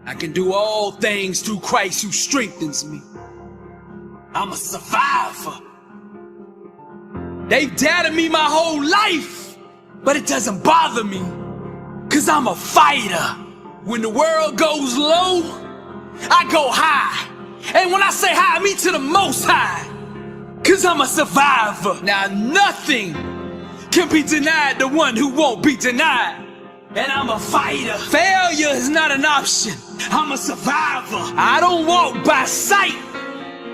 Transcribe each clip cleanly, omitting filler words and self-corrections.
I can do all things through Christ who strengthens me. I'm a survivor. They've doubted me my whole life, but it doesn't bother me, 'cause I'm a fighter. When the world goes low, I go high. And when I say high, I mean to the most high, 'cause I'm a survivor. Now nothing can be denied the one who won't be denied. And I'm a fighter. Failure is not an option. I'm a survivor. I don't walk by sight,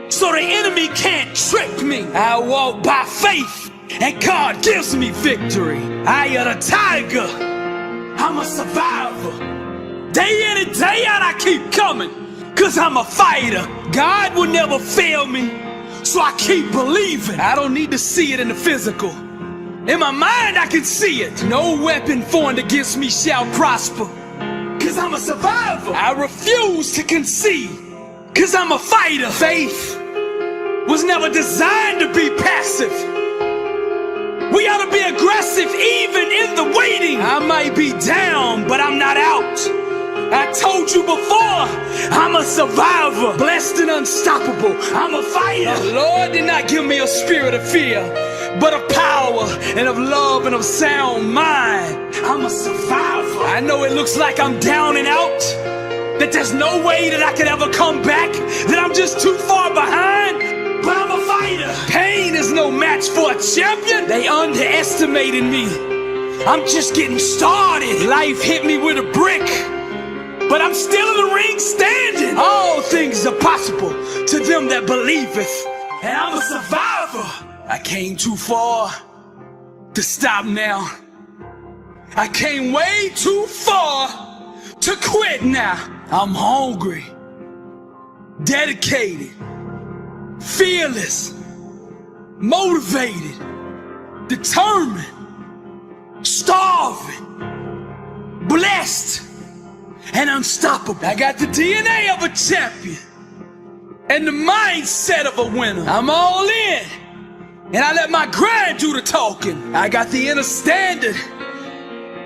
so the enemy can't trick me. I walk by faith, and God gives me victory. I am a tiger. I'm a survivor. Day in and day out I keep coming, 'cause I'm a fighter. God will never fail me, so I keep believing. I don't need to see it in the physical. In my mind I can see it. No weapon formed against me shall prosper, 'cause I'm a survivor. I refuse to concede, 'cause I'm a fighter. Faith was never designed to be passive. We ought to be aggressive even in the waiting. I might be down, but I'm not out. I told you before, I'm a survivor, blessed and unstoppable. I'm a fighter. The Lord did not give me a spirit of fear, but of power and of love and of sound mind. I'm a survivor. I know it looks like I'm down and out, that there's no way that I could ever come back, that I'm just too far behind, but I'm a fighter. Pain is no match for a champion. They underestimated me. I'm just getting started. Life hit me with a brick, but I'm still in the ring standing. All things are possible to them that believeth, and I'm a survivor. I came too far to stop now. I came way too far to quit now. I'm hungry, dedicated, fearless, motivated, determined, starving, blessed, and unstoppable. I got the DNA of a champion and the mindset of a winner. I'm all in, and I let my grind do the talking. I got the inner standard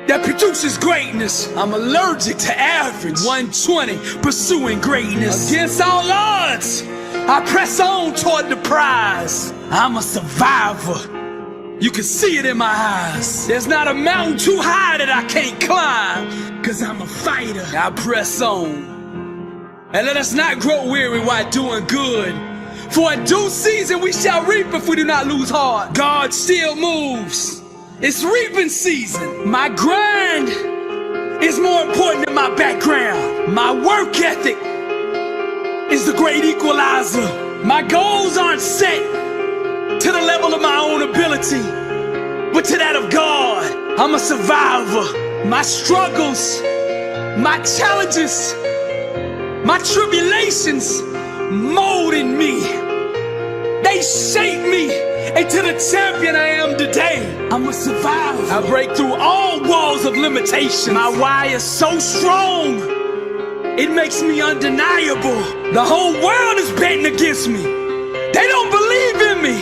that produces greatness. I'm allergic to average. 120, pursuing greatness. Against all odds, I press on toward the prize. I'm a survivor. You can see it in my eyes. There's not a mountain too high that I can't climb, 'cause I'm a fighter. I press on. And let us not grow weary while doing good, for in due season we shall reap if we do not lose heart. God still moves. It's reaping season. My grind is more important than my background. My work ethic is the great equalizer. My goals aren't set to the level of my own ability, but to that of God. I'm a survivor. My struggles, my challenges, my tribulations molded me. They shaped me into the champion I am today. I'm a survivor. I break through all walls of limitation. My why is so strong, it makes me undeniable. The whole world is betting against me. They don't believe in me.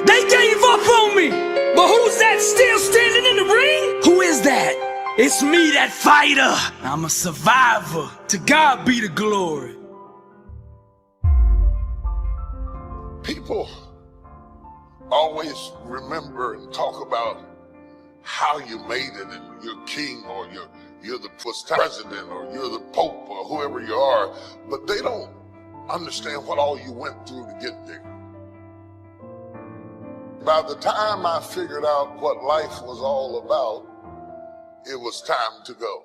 They gave up on me. But who's that still standing in the ring? Who is that? It's me, that fighter. I'm a survivor. To God be the glory. People always remember and talk about how you made it, and you're king, or you're the president, or you're the pope, or whoever you are, but they don't understand what all you went through to get there. By the time I figured out what life was all about, it was time to go.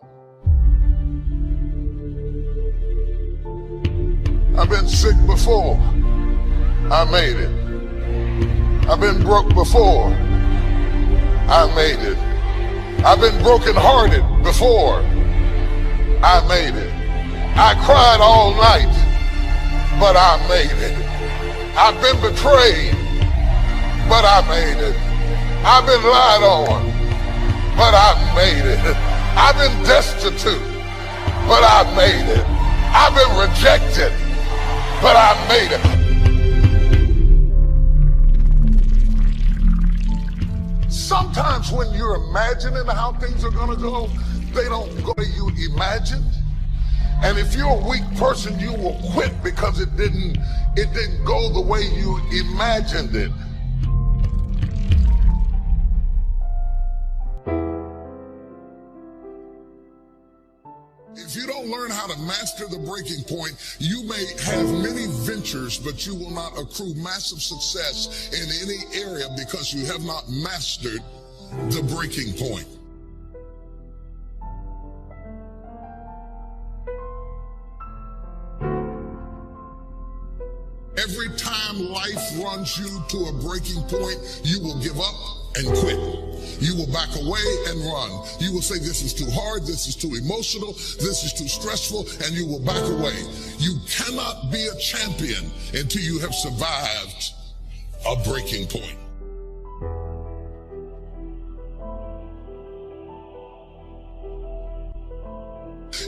I've been sick before, I made it. I've been broke before, I made it. I've been brokenhearted before, I made it. I cried all night, but I made it. I've been betrayed, but I made it. I've been lied on, but I made it. I've been destitute, but I made it. I've been rejected, but I made it. Sometimes when you're imagining how things are gonna go, they don't go the way you imagined. And if you're a weak person, you will quit because it didn't go the way you imagined it. If you don't learn how to master the breaking point, you may have many ventures, but you will not accrue massive success in any area because you have not mastered the breaking point. Every time life runs you to a breaking point, you will give up and quit. You will back away and run. You will say, this is too hard, this is too emotional, this is too stressful, and you will back away. You cannot be a champion until you have survived a breaking point.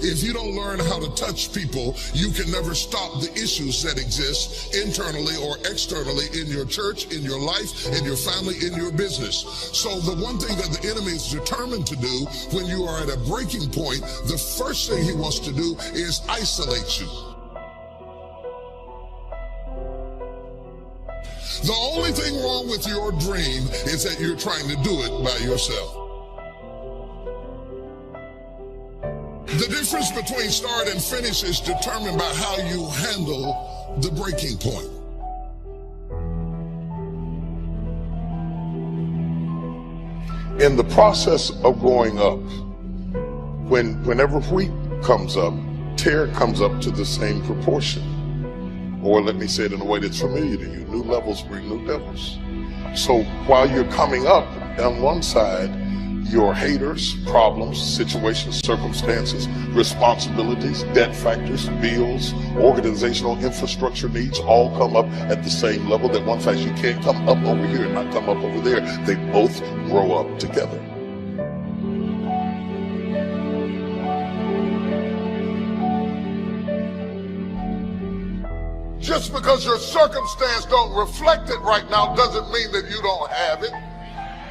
If you don't learn how to touch people, you can never stop the issues that exist internally or externally in your church, in your life, in your family, in your business. So the one thing that the enemy is determined to do when you are at a breaking point, the first thing he wants to do is isolate you. The only thing wrong with your dream is that you're trying to do it by yourself. The difference between start and finish is determined by how you handle the breaking point. In the process of going up, whenever wheat comes up, tear comes up to the same proportion. Or let me say it in a way that's familiar to you, new levels bring new devils. So while you're coming up, on one side, your haters, problems, situations, circumstances, responsibilities, debt factors, bills, organizational infrastructure needs all come up at the same level. That one fact, you can't come up over here and not come up over there. They both grow up together. Just because your circumstance don't reflect it right now doesn't mean that you don't have it.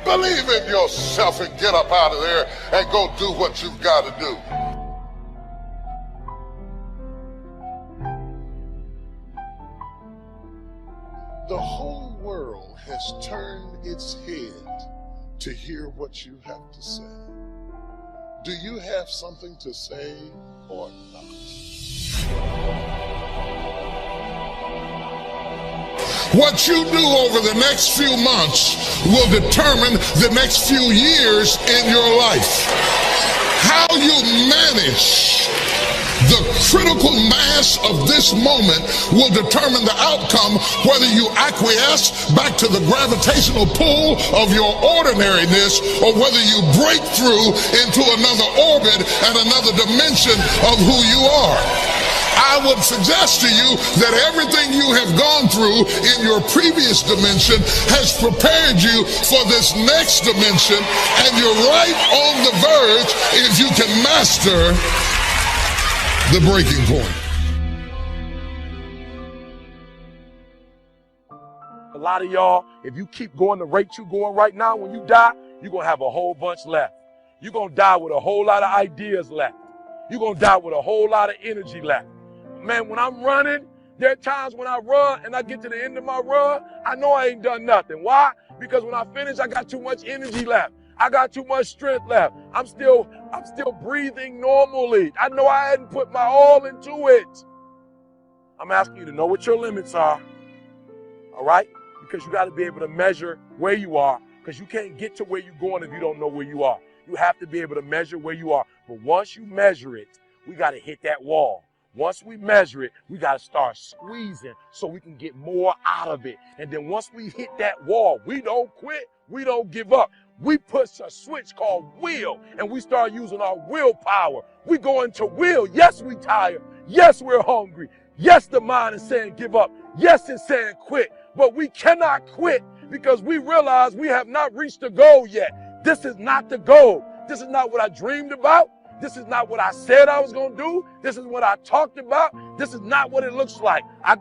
Believe in yourself and get up out of there and go do what you've got to do. The whole world has turned its head to hear what you have to say. Do you have something to say or not? What you do over the next few months will determine the next few years in your life. How you manage the critical mass of this moment will determine the outcome, whether you acquiesce back to the gravitational pull of your ordinariness or whether you break through into another orbit and another dimension of who you are. I would suggest to you that everything you have gone through in your previous dimension has prepared you for this next dimension, and you're right on the verge if you can master the breaking point. A lot of y'all, if you keep going the rate you're going right now, when you die, you're going to have a whole bunch left. You're going to die with a whole lot of ideas left. You're going to die with a whole lot of energy left. Man, when I'm running, there are times when I run and I get to the end of my run, I know I ain't done nothing. Why? Because when I finish, I got too much energy left. I got too much strength left. I'm still breathing normally. I know I hadn't put my all into it. I'm asking you to know what your limits are. All right? Because you got to be able to measure where you are, because you can't get to where you're going if you don't know where you are. You have to be able to measure where you are. But once you measure it, we got to hit that wall. Once we measure it, we got to start squeezing so we can get more out of it. And then once we hit that wall, we don't quit. We don't give up. We push a switch called will, and we start using our willpower. We go into will. Yes, we tired. Yes, we're hungry. Yes, the mind is saying give up. Yes, it's saying quit. But we cannot quit because we realize we have not reached the goal yet. This is not the goal. This is not what I dreamed about. This is not what I said I was going to do. This is what I talked about. This is not what it looks like. I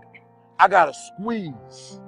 got to squeeze.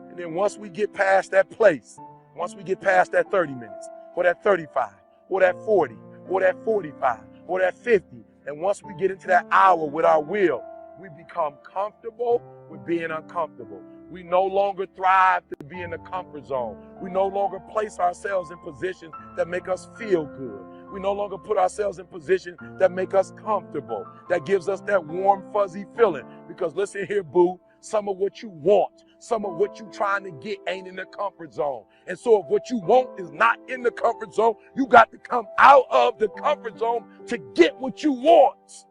And then once we get past that place, once we get past that 30 minutes, or that 35, or that 40, or that 45, or that 50, And once we get into that hour with our will, we become comfortable with being uncomfortable. We no longer thrive to be in the comfort zone. We no longer place ourselves in positions that make us feel good. We no longer put ourselves in positions that make us comfortable, that gives us that warm, fuzzy feeling. Because listen here, boo, some of what you want, some of what you're trying to get ain't in the comfort zone. And so if what you want is not in the comfort zone, you got to come out of the comfort zone to get what you want.